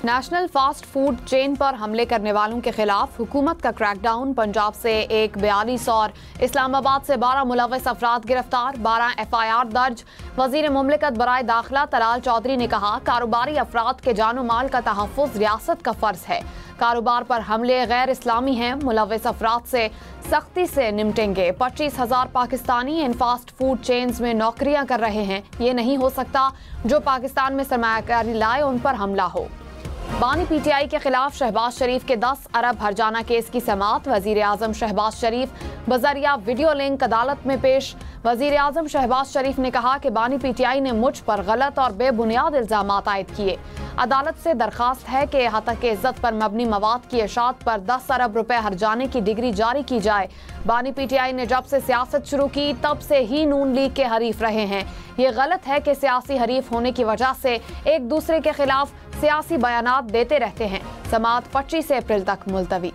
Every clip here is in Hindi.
नेशनल फास्ट फूड चेन पर हमले करने वालों के खिलाफ हुकूमत का क्रैकडाउन। पंजाब से एक 42 और इस्लामाबाद से 12 मुलव्वस अफराद गिरफ्तार, 12 FIR दर्ज। वजीर मुमलिकत बराए दाखिला तलाल चौधरी ने कहा, कारोबारी अफराद के जानो माल का तहफ़्फ़ुज़ रियासत का फ़र्ज है। कारोबार पर हमले गैर इस्लामी हैं, मुलव्वस अफराद से सख्ती से निपटेंगे। 25,000 पाकिस्तानी इन फास्ट फूड चेन्स में नौकरियां कर रहे हैं। ये नहीं हो सकता जो पाकिस्तान में सरमायाकारी लाए उन पर हमला हो। बानी PTI के खिलाफ शहबाज शरीफ के 10 अरब हर्जाना केस की समाअत। वजीर आजम शहबाज शरीफ बजरिया वीडियो लिंक अदालत में पेश। वजीर आजम शहबाज शरीफ ने कहा कि बानी PTI ने मुझ पर गलत और बेबुनियाद इल्जामात आयद किए। अदालत से दरखास्त है कि हतक इज्जत पर मबनी मवाद की इशाअत पर 10 अरब रुपए हर्जाने की डिग्री जारी की जाए। बानी PTI ने जब से सियासत शुरू की तब से ही नून लीग के हरीफ रहे हैं। ये गलत है कि सियासी हरीफ होने की वजह से एक दूसरे के खिलाफ सियासी बयानात देते रहते हैं। समाअत 25 अप्रैल तक मुलतवी।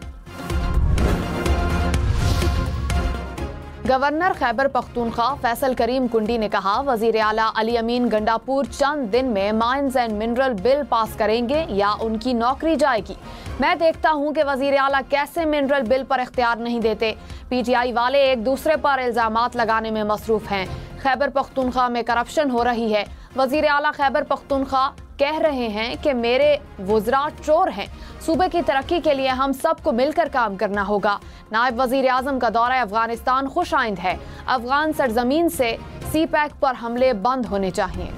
गवर्नर खैबर पख्तूनख्वा फैसल करीम कुंडी ने कहा, वजीर आला अली अमीन गंडापुर चंद दिन में mines and mineral bill pass करेंगे या उनकी नौकरी जाएगी। मैं देखता हूं कि वजीर आला कैसे मिनरल बिल पर इख्तियार नहीं देते। PTI वाले एक दूसरे पर इल्जामात लगाने में मसरूफ हैं। खैबर पख्तूनख्वा में करप्शन हो रही है। वजीर आला खैबर पख्तूनख्वा कह रहे हैं कि मेरे वज़रा चोर हैं। सूबे की तरक्की के लिए हम सबको मिलकर काम करना होगा। नायब वजीर आजम का दौरा अफगानिस्तान खुश आइंद है। अफगान सरजमीन से CPEC पर हमले बंद होने चाहिए।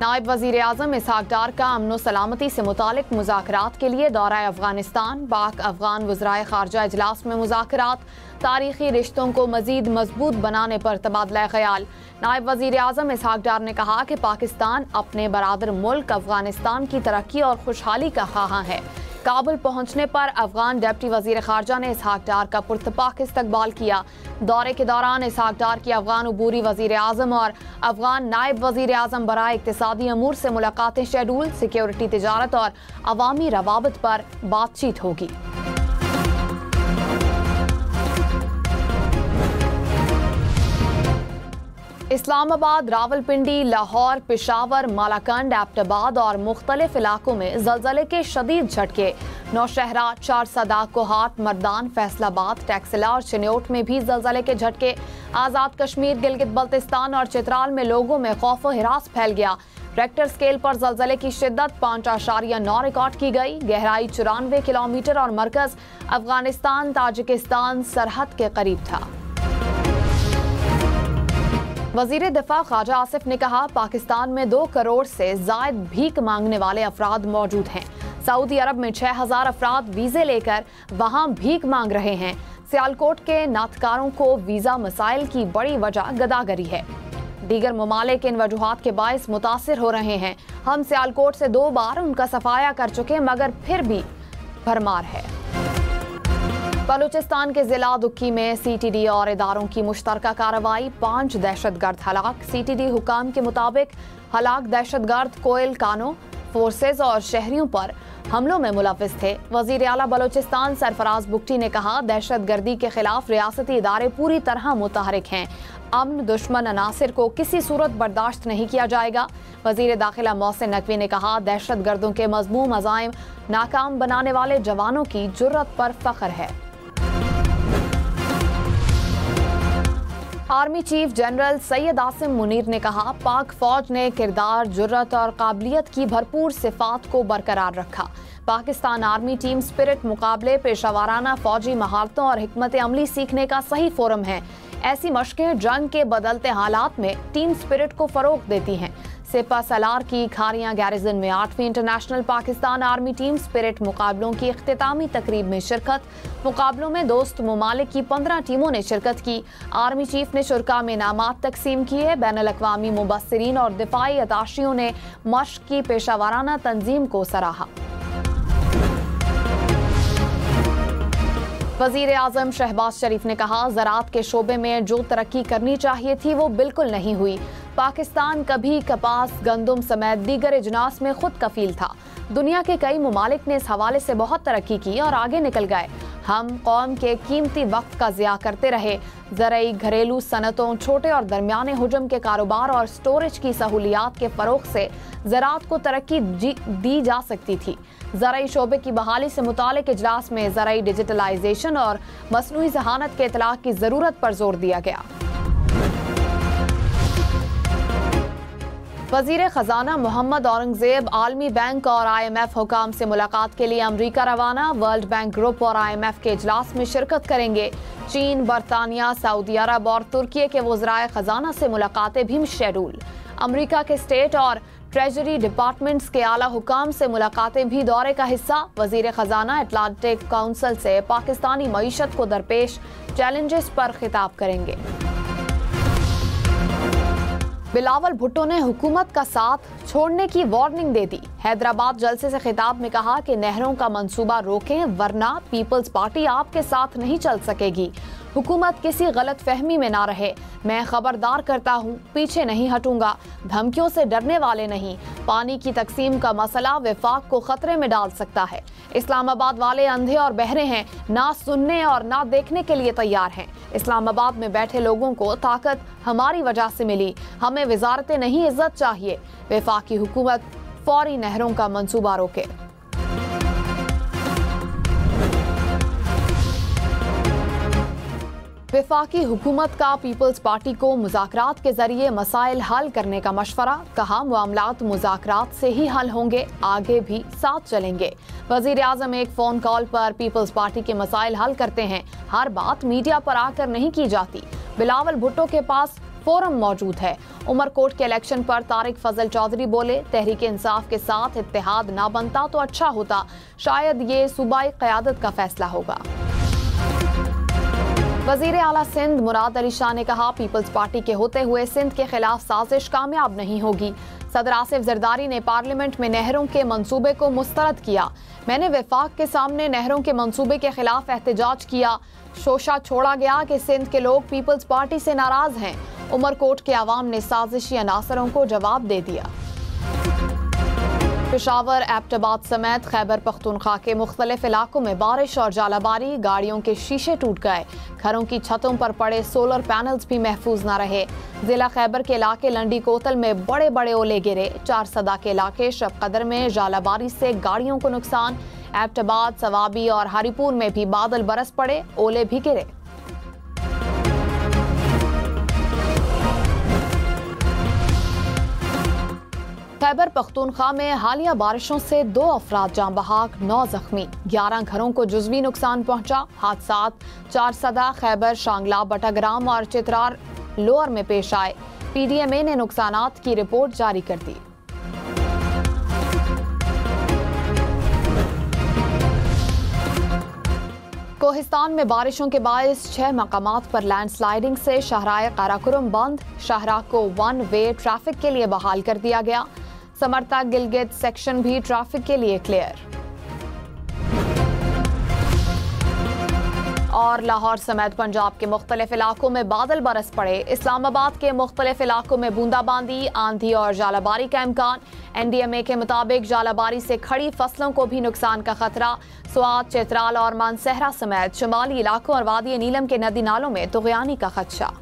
नायब वजीर आजम इसहाक डार का अमन सलामती से मुतालिक मुज़ाकरात के लिए दौरा अफगानिस्तान। पाक अफगान वज़राए खारजा इजलास में मुज़ाकरात। तारीखी रिश्तों को मजीद मजबूत बनाने पर तबादला ख्याल। नायब वजीर आजम इसहाक डार ने कहा कि पाकिस्तान अपने बरादर मुल्क अफगानिस्तान की तरक्की और खुशहाली का ख्वाहां है। काबुल पहुंचने पर अफगान डिप्टी वजीर खारजा ने इसहाक डार का पुरतपाक इस्तकबाल किया। दौरे के दौरान इसहाक डार की अफगान उबूरी वजीर आजम और अफगान नायब वजीर आजम बराए इक्तिसादी अमूर से मुलाकातें शेड्यूल। सिक्योरिटी, तिजारत और अवामी रवाबत पर बातचीत होगी। इस्लामाबाद, रावलपिंडी, लाहौर, पेशावर, मालाकंड, एबटाबाद और मुख्तलिफ इलाकों में ज़लज़ले के शदीद झटके। नौशहरा, चारसदा, कोहाट, मर्दान, फैसलाबाद, टैक्सिला और चिन्योट में भी ज़लज़ले के झटके। आज़ाद कश्मीर, गिलगित बल्तिस्तान और चित्राल में लोगों में खौफ व हिरास फैल गया। रेक्टर स्केल पर ज़लज़ले की शिद्दत 5.9 रिकॉर्ड की गई। गहराई 94 किलोमीटर और मरकज़ अफगानिस्तान ताजिकिस्तान सरहद के करीब था। वजीर दिफा ख्वाजा आसिफ ने कहा, पाकिस्तान में 2 करोड़ से जायद भीख मांगने वाले अफराद मौजूद हैं। सऊदी अरब में 6,000 अफराद वीज़े लेकर वहाँ भीख मांग रहे हैं। सियालकोट के नातकारों को वीज़ा मसाइल की बड़ी वजह गदागरी है। दीगर ममालिक इन वजूहात के बायस मुतासिर हो रहे हैं। हम सियालकोट से 2 बार उनका सफाया कर चुके मगर फिर भी भरमार है। बलूचिस्तान के जिला दुक्की में CTD और इदारों की मुश्तरका कार्रवाई। 5 दहशतगर्द हलाक। CTD हुकाम के मुताबिक हलाक दहशतगर्द कोयल कानो फोर्सेज और शहरियों पर हमलों में मुलव्विस थे। वजीर आला बलूचिस्तान सरफराज बुगटी ने कहा, दहशतगर्दी के खिलाफ रियासती इदारे पूरी तरह मुतहरिक हैं। अमन दुश्मन अनासिर को किसी सूरत बर्दाश्त नहीं किया जाएगा। वजीर दाखिला मोहसिन नकवी ने कहा, दहशतगर्दों के मजमूम अज़ाइम नाकाम बनाने वाले जवानों की जुर्रत पर फख्र है। Army chief general Syed Asim Munir ने कहा, पाक फौज ने किरदार, जुर्रत और काबिलियत की भरपूर सिफात को बरकरार रखा। पाकिस्तान आर्मी टीम स्पिरिट मुकाबले पेशावराना फौजी महारतों और हिकमत अमली सीखने का सही फोरम है। ऐसी मशकें जंग के बदलते हालात में टीम स्पिरिट को फरोग देती हैं। सिपा सलार की खारियां गैरिजन में 8वीं international Pakistan army team spirit मुकाबलों की इख्तितामी तकरीब में शिरकत। मुकाबलों में दोस्त ममालिक की 15 टीमों ने शिरकत की। आर्मी चीफ ने शुरका में इनामात तकसीम किए। बैनुल-अक़वामी मुबस्सिरीन और दिफाई अताशियों ने मश्क की पेशावराना तंजीम को सराहा। वजीर आजम शहबाज शरीफ ने कहा, ज़राअत के शोबे में जो तरक्की करनी चाहिए थी वो बिल्कुल नहीं हुई। पाकिस्तान कभी कपास, गंदम समेत दीगर इजनास में खुद कफील था। दुनिया के कई ममालिक ने इस हवाले से बहुत तरक्की की और आगे निकल गए। हम कौम के कीमती वक्त का ज़िया करते रहे। ज़राई घरेलू सनतों, छोटे और दरमियाने हुजम के कारोबार और स्टोरेज की सहूलियात के फ़रोग़ से ज़राअत को तरक्की दी जा सकती थी। ज़राई शोबे की बहाली से मुतालिक इजलास में ज़राई डिजिटलाइजेशन और मसनूई ज़हानत के इतलाक़ की ज़रूरत पर जोर दिया गया। वज़ीर ख़जाना मोहम्मद औरंगज़ेब आलमी बैंक और IMF हुकाम से मुलाकात के लिए अमरीका रवाना। वर्ल्ड बैंक ग्रुप और IMF के इजलास में शिरकत करेंगे। चीन, बरतानिया, सऊदी अरब और तुर्की के वज़राए ख़जाना से मुलाकातें भी शेड्यूल। अमरीका के स्टेट और ट्रेजरी डिपार्टमेंट्स के आला हुकाम से मुलाकातें भी दौरे का हिस्सा। वज़ीर ख़जाना अटलांटिक काउंसिल से पाकिस्तानी मईशत को दरपेश चैलेंजेस पर खिताब करेंगे। बिलावल भुट्टो ने हुकूमत का साथ छोड़ने की वार्निंग दे दी। हैदराबाद जलसे से खिताब में कहा कि नहरों का मंसूबा रोकें वरना पीपल्स पार्टी आपके साथ नहीं चल सकेगी। हुकूमत किसी गलत फहमी में ना रहे। मैं खबरदार करता हूँ, पीछे नहीं हटूंगा। धमकियों से डरने वाले नहीं। पानी की तकसीम का मसला वफाक को खतरे में डाल सकता है। इस्लामाबाद वाले अंधे और बहरे हैं, ना सुनने और ना देखने के लिए तैयार हैं। इस्लामाबाद में बैठे लोगों को ताकत हमारी वजह से मिली। हमें वजारतें नहीं, इज्जत चाहिए। वफाकी हुकूमत फौरी नहरों का मंसूबा रोके। वफाकी हुकूमत का पीपल्स पार्टी को मुज़ाकरात के जरिए मसाइल हल करने का मशवरा। कहा मामलात मुज़ाकरात से ही हल होंगे, आगे भी साथ चलेंगे। वज़ीर आज़म एक फ़ोन कॉल पर पीपल्स पार्टी के मसाइल हल करते हैं। हर बात मीडिया पर आकर नहीं की जाती। बिलावल भुट्टो के पास फोरम मौजूद है। उमरकोट के इलेक्शन पर तारिक फजल चौधरी बोले, तहरीक इंसाफ के साथ इत्तेहाद ना बनता तो अच्छा होता। शायद ये सूबाई क़यादत का फैसला होगा। वज़ीर आला सिंध मुराद अली शाह ने कहा, पीपल्स पार्टी के होते हुए सिंध के खिलाफ साजिश कामयाब नहीं होगी। सदर आसिफ जरदारी ने पार्लियामेंट में नहरों के मंसूबे को मुस्तरद किया। मैंने वफाक के सामने नहरों के मंसूबे के खिलाफ एहतजाज किया। शोशा छोड़ा गया कि सिंध के लोग पीपल्स पार्टी से नाराज हैं। उमरकोट के अवाम ने साजिशी अनासरों को जवाब दे दिया। पेशावर, एबटाबाद समेत खैबर पख्तूनख्वा के मुख्तलिफ इलाकों में बारिश और जालाबारी। गाड़ियों के शीशे टूट गए। घरों की छतों पर पड़े सोलर पैनल्स भी महफूज न रहे। जिला खैबर के इलाके लंडी कोतल में बड़े बड़े ओले गिरे। चारसदा के इलाके शबकदर में जालाबारी से गाड़ियों को नुकसान। एबटाबाद, सवाबी और हरिपुर में भी बादल बरस पड़े, ओले भी गिरे। खैबर पख्तूनख्वा में हालिया बारिशों से 2 अफराद जान बहक, 9 जख्मी। 11 घरों को जुज़वी नुकसान पहुंचा। हादसात चारसदा, खैबर, शांगला, बटाग्राम और चित्रार लोअर में पेश आए। PDMA ने नुकसानात की रिपोर्ट जारी कर दी। कोहिस्तान में बारिशों के बायस 6 मकामात पर लैंडस्लाइडिंग से शाहराह काराकोरम बंद। शाहराह को 1 वे ट्रैफिक के लिए बहाल कर दिया गया। समर्था गिलगित सेक्शन भी ट्रैफिक के लिए क्लियर। और लाहौर समेत पंजाब के मुख्तलिफ इलाकों में बादल बरस पड़े। इस्लामाबाद के मुख्तलिफ इलाकों में बूंदाबांदी, आंधी और जालाबारी का इम्कान। NDMA के मुताबिक जालाबारी से खड़ी फसलों को भी नुकसान का खतरा। स्वात, चित्राल और मानसहरा समेत शुमाली इलाकों और वादी नीलम के नदी नालों में तुग़यानी का खदशा।